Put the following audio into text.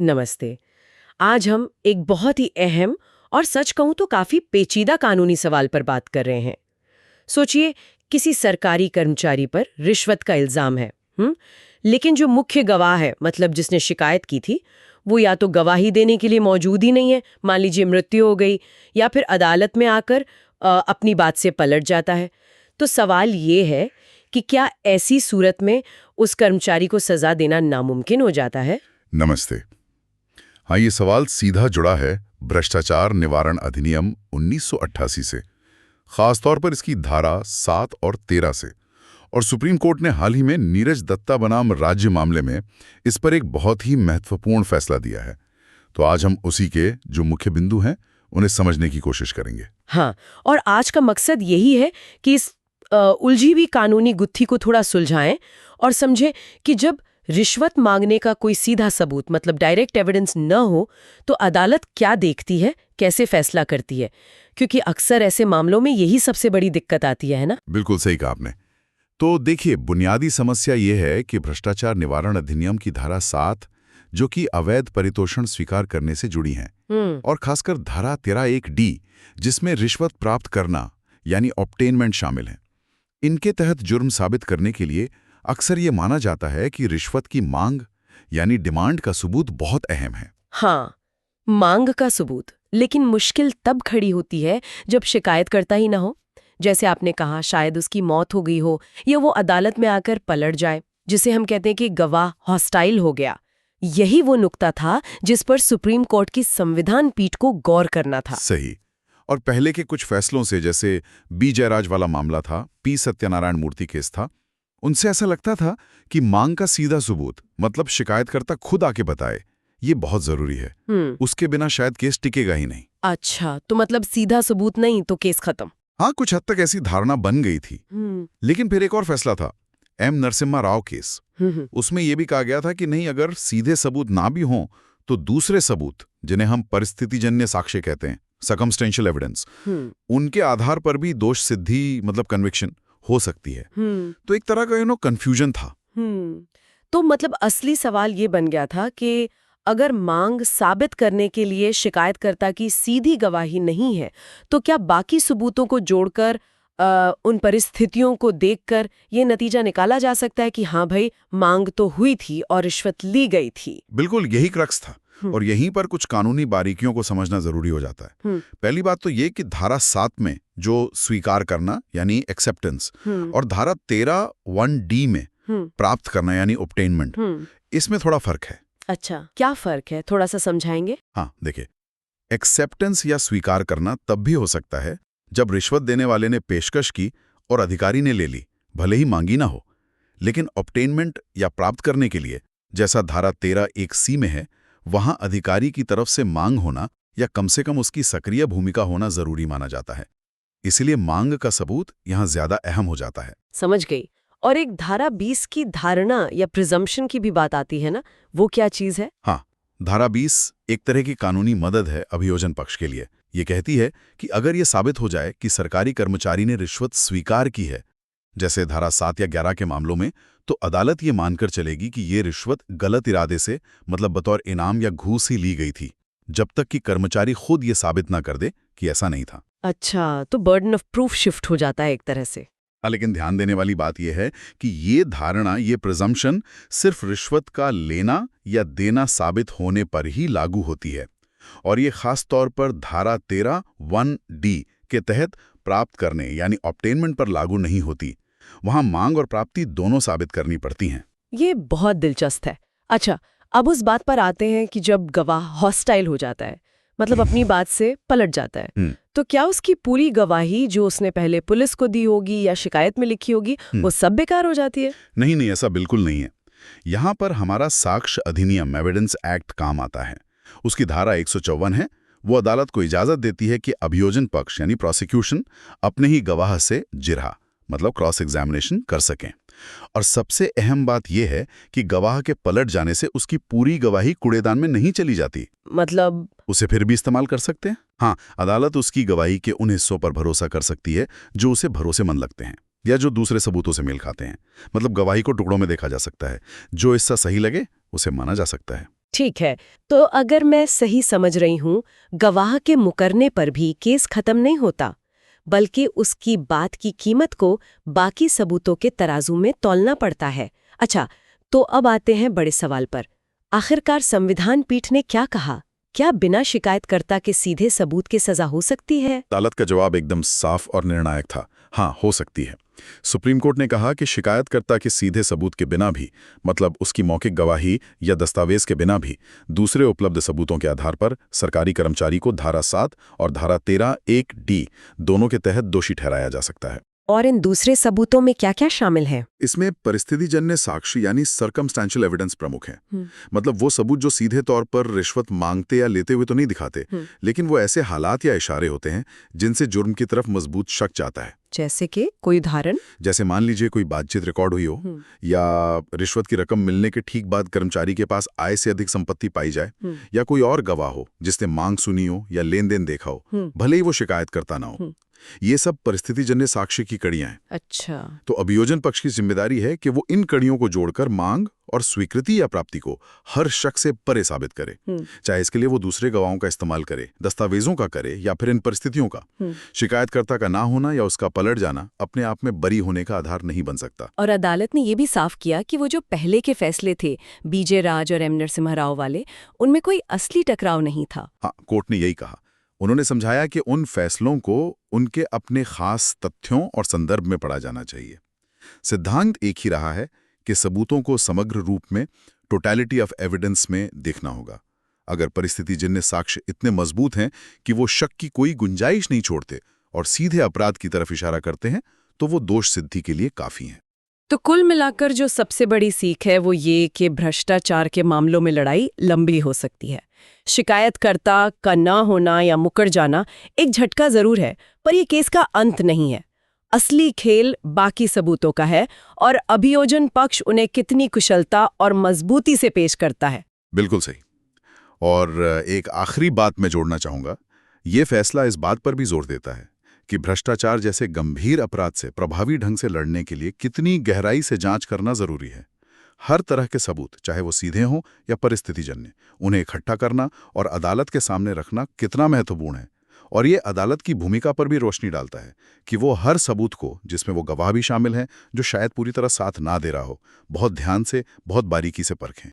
नमस्ते। आज हम एक बहुत ही अहम और सच कहूं तो काफी पेचीदा कानूनी सवाल पर बात कर रहे हैं। सोचिए, किसी सरकारी कर्मचारी पर रिश्वत का इल्जाम है। लेकिन जो मुख्य गवाह है, मतलब जिसने शिकायत की थी, वो या तो गवाही देने के लिए मौजूद ही नहीं है, मान लीजिए मृत्यु हो गई, या फिर अदालत में आकर अपनी बात से पलट जाता है। तो सवाल ये है कि क्या ऐसी सूरत में उस कर्मचारी को सजा देना नामुमकिन हो जाता है? नमस्ते। हाँ, ये सवाल सीधा जुड़ा है भ्रष्टाचार निवारण अधिनियम 1988 से, खासतौर पर इसकी धारा 7 और 13 से। और सुप्रीम कोर्ट ने हाल ही में नीरज दत्ता बनाम राज्य मामले में इस पर एक बहुत ही महत्वपूर्ण फैसला दिया है। तो आज हम उसी के जो मुख्य बिंदु हैं उन्हें समझने की कोशिश करेंगे। हाँ, और आज का मकसद यही है कि इस उलझी हुई कानूनी गुत्थी को थोड़ा सुलझाएं और समझें कि जब रिश्वत मांगने का कोई सीधा सबूत, मतलब डायरेक्ट एविडेंस न हो, तो अदालत क्या देखती है, कैसे फैसला करती है। क्योंकि अक्सर ऐसे मामलों में यही सबसे बड़ी दिक्कत आती है ना? बिल्कुल सही कहा आपने। तो देखिए, बुनियादी समस्या ये है कि भ्रष्टाचार निवारण अधिनियम की धारा 7, जो कि अवैध परितोषण स्वीकार करने से जुड़ी हैं, और खासकर धारा 13(1)(d), जिसमें रिश्वत प्राप्त करना यानी ऑब्टेनमेंट शामिल है। इनके तहत जुर्म साबित करने के लिए अक्सर ये माना जाता है कि रिश्वत की मांग यानी डिमांड का सबूत बहुत अहम है। हाँ, मांग का सबूत। लेकिन मुश्किल तब खड़ी होती है जब शिकायत करता ही ना हो। जैसे आपने कहा, शायद उसकी मौत हो गई हो या वो अदालत में आकर पलट जाए, जिसे हम कहते हैं कि गवाह हॉस्टाइल हो गया। यही वो नुक्ता था जिस पर सुप्रीम कोर्ट की संविधान पीठ को गौर करना था। सही। और पहले के कुछ फैसलों से, जैसे बी जयराज वाला मामला था, पी सत्यनारायण मूर्ति केस था, उनसे ऐसा लगता था कि मांग का सीधा सबूत, मतलब शिकायतकर्ता खुद आके बताए, ये बहुत जरूरी है। उसके बिना शायद केस टिकेगा ही नहीं। अच्छा, तो मतलब सीधा सबूत नहीं तो केस खत्म। हाँ, कुछ हद तक ऐसी धारणा बन गई थी। लेकिन फिर एक और फैसला था, एम नरसिम्हा राव केस। उसमें यह भी कहा गया था कि नहीं, अगर सीधे सबूत ना भी हों तो दूसरे सबूत, जिन्हें हम परिस्थितिजन्य साक्ष्य कहते हैं, सर्कमस्टेंशियल एविडेंस, उनके आधार पर भी दोष सिद्धि, मतलब कन्विक्शन हो सकती है। तो एक तरह का कंफ्यूजन था। तो मतलब असली सवाल ये बन गया था कि अगर मांग साबित करने के लिए शिकायतकर्ता की सीधी गवाही नहीं है, तो क्या बाकी सबूतों को जोड़कर उन परिस्थितियों को देखकर ये नतीजा निकाला जा सकता है कि हाँ भाई, मांग तो हुई थी और रिश्वत ली गई थी? बिल्कुल, यही क्रक्स था। और यहीं पर कुछ कानूनी बारीकियों को समझना जरूरी हो जाता है। पहली बात तो ये कि धारा 7 में जो स्वीकार करना यानी एक्सेप्टेंस, और धारा 13(1)(d) में प्राप्त करना यानी ऑब्टेनमेंट, इसमें थोड़ा फर्क है। अच्छा, क्या फर्क है, थोड़ा सा समझाएंगे? हाँ, देखिए, एक्सेप्टेंस या स्वीकार करना तब भी हो सकता है जब रिश्वत देने वाले ने पेशकश की और अधिकारी ने ले ली, भले ही मांगी ना हो। लेकिन ऑब्टेनमेंट या प्राप्त करने के लिए, जैसा धारा 13(1)(c) में है, वहां अधिकारी की तरफ से मांग होना या कम से कम उसकी सक्रिय भूमिका होना जरूरी माना जाता है। इसलिए मांग का सबूत यहां ज्यादा अहम हो जाता है। समझ गई। और एक धारा 20 की धारणा या प्रिजम्पशन की भी बात आती है ना, वो क्या चीज है? हाँ, धारा 20 एक तरह की कानूनी मदद है अभियोजन पक्ष के लिए। ये कहती है कि अगर ये साबित हो जाए कि सरकारी कर्मचारी ने रिश्वत स्वीकार की है, जैसे धारा 7 या 11 के मामलों में, तो अदालत ये मानकर चलेगी कि ये रिश्वत गलत इरादे से, मतलब बतौर इनाम या घूस ही ली गई थी, जब तक कि कर्मचारी खुद ये साबित ना कर दे कि ऐसा नहीं था। अच्छा, तो बर्डन ऑफ प्रूफ शिफ्ट हो जाता है एक तरह से। लेकिन ध्यान देने वाली बात यह है कि ये धारणा, ये प्रिजम्पशन सिर्फ रिश्वत का लेना या देना साबित होने पर ही लागू होती है। और ये खास तौर पर धारा 13(1)(d) के तहत प्राप्त करने यानी ऑब्टेनमेंट पर लागू नहीं होती। वहां मांग और प्राप्ति दोनों साबित करनी पड़ती हैं। ये बहुत दिलचस्प है। अच्छा, अब उस बात पर आते हैं कि जब गवाह हॉस्टाइल हो जाता है, मतलब अपनी बात से पलट जाता है, तो क्या उसकी पूरी गवाही जो उसने पहले पुलिस को दी होगी या शिकायत में लिखी होगी, वो सब बेकार हो जाती है? नहीं, ऐसा बिल्कुल नहीं है। यहाँ पर हमारा साक्ष्य अधिनियम, एविडेंस एक्ट, काम आता है। उसकी धारा 154 है। वो अदालत को इजाजत देती है कि अभियोजन पक्ष यानी प्रोसिक्यूशन अपने ही गवाह से जिरहा, मतलब क्रॉस एग्जामिनेशन कर सकें। और सबसे अहम बात यह है कि गवाह के पलट जाने से उसकी पूरी गवाही कूड़ेदान में नहीं चली जाती। मतलब उसे फिर भी इस्तेमाल कर सकते हैं। हाँ, अदालत उसकी गवाही के उन हिस्सों पर भरोसा कर सकती है जो उसे भरोसेमंद लगते हैं या जो दूसरे सबूतों से मेल खाते हैं। मतलब गवाही को टुकड़ों में देखा जा सकता है, जो हिस्सा सही लगे उसे माना जा सकता है। ठीक है, तो अगर मैं सही समझ रही हूँ, गवाह के मुकरने पर भी केस खत्म नहीं होता, बल्कि उसकी बात की कीमत को बाकी सबूतों के तराजू में तौलना पड़ता है। अच्छा, तो अब आते हैं बड़े सवाल पर। आखिरकार संविधान पीठ ने क्या कहा? क्या बिना शिकायतकर्ता के सीधे सबूत की सजा हो सकती है? अदालत का जवाब एकदम साफ और निर्णायक था। हाँ, हो सकती है। सुप्रीम कोर्ट ने कहा कि शिकायतकर्ता के सीधे सबूत के बिना भी, मतलब उसकी मौखिक गवाही या दस्तावेज के बिना भी, दूसरे उपलब्ध सबूतों के आधार पर सरकारी कर्मचारी को धारा 7 और धारा 13(1)(d) दोनों के तहत दोषी ठहराया जा सकता है। और इन दूसरे सबूतों में क्या-क्या शामिल है? इसमें परिस्थितिजन्य साक्ष्य यानी सर्कमस्टेंशियल एविडेंस प्रमुख हैं। मतलब वो सबूत जो सीधे तौर पर रिश्वत मांगते या लेते हुए तो नहीं दिखाते, लेकिन वो ऐसे हालात या इशारे होते हैं जिनसे जुर्म की तरफ मजबूत शक जाता है। जैसे कि कोई उदाहरण? जैसे मान लीजिए कोई बातचीत रिकॉर्ड हुई हो, या रिश्वत की रकम मिलने के ठीक बाद कर्मचारी के पास आय से अधिक संपत्ति पाई जाए, या कोई और गवाह हो जिसने मांग सुनी हो या लेन देन देखा हो, भले ही वो शिकायतकर्ता ना हो। ये सब परिस्थितिजन्य साक्ष्य की कड़ियां हैं। अच्छा। तो अभियोजन पक्ष की जिम्मेदारी है कि वो इन कड़ियों को जोड़कर मांग और स्वीकृति या प्राप्ति को हर शक से परे साबित करे, चाहे इसके लिए वो दूसरे गवाहों का इस्तेमाल करे, दस्तावेजों का करे, या फिर इन परिस्थितियों का। शिकायतकर्ता का ना होना या उसका पलट जाना अपने आप में बरी होने का आधार नहीं बन सकता। और अदालत ने ये भी साफ किया कि वो जो पहले के फैसले थे, बीजे राज और एम नरसिम्हा राव वाले, उनमें कोई असली टकराव नहीं था। हाँ, कोर्ट ने यही कहा। उन्होंने समझाया कि उन फैसलों को उनके अपने खास तथ्यों और संदर्भ में पढ़ा जाना चाहिए। सिद्धांत एक ही रहा है कि सबूतों को समग्र रूप में, टोटलिटी ऑफ एविडेंस में देखना होगा। अगर परिस्थितिजन्य साक्ष्य इतने मजबूत हैं कि वो शक की कोई गुंजाइश नहीं छोड़ते और सीधे अपराध की तरफ इशारा करते हैं, तो वो दोष सिद्धि के लिए काफी हैं। तो कुल मिलाकर जो सबसे बड़ी सीख है वो ये कि भ्रष्टाचार के मामलों में लड़ाई लंबी हो सकती है। शिकायतकर्ता का ना होना या मुकर जाना एक झटका जरूर है, पर ये केस का अंत नहीं है। असली खेल बाकी सबूतों का है और अभियोजन पक्ष उन्हें कितनी कुशलता और मजबूती से पेश करता है। बिल्कुल सही। और एक आखिरी बात मैं जोड़ना चाहूंगा। ये फैसला इस बात पर भी जोर देता है कि भ्रष्टाचार जैसे गंभीर अपराध से प्रभावी ढंग से लड़ने के लिए कितनी गहराई से जांच करना जरूरी है। हर तरह के सबूत, चाहे वो सीधे हों या परिस्थितिजन्य, उन्हें इकट्ठा करना और अदालत के सामने रखना कितना महत्वपूर्ण है। और ये अदालत की भूमिका पर भी रोशनी डालता है कि वो हर सबूत को, जिसमें वो गवाह भी शामिल हैं जो शायद पूरी तरह साथ ना दे रहा हो, बहुत ध्यान से, बहुत बारीकी से परखें।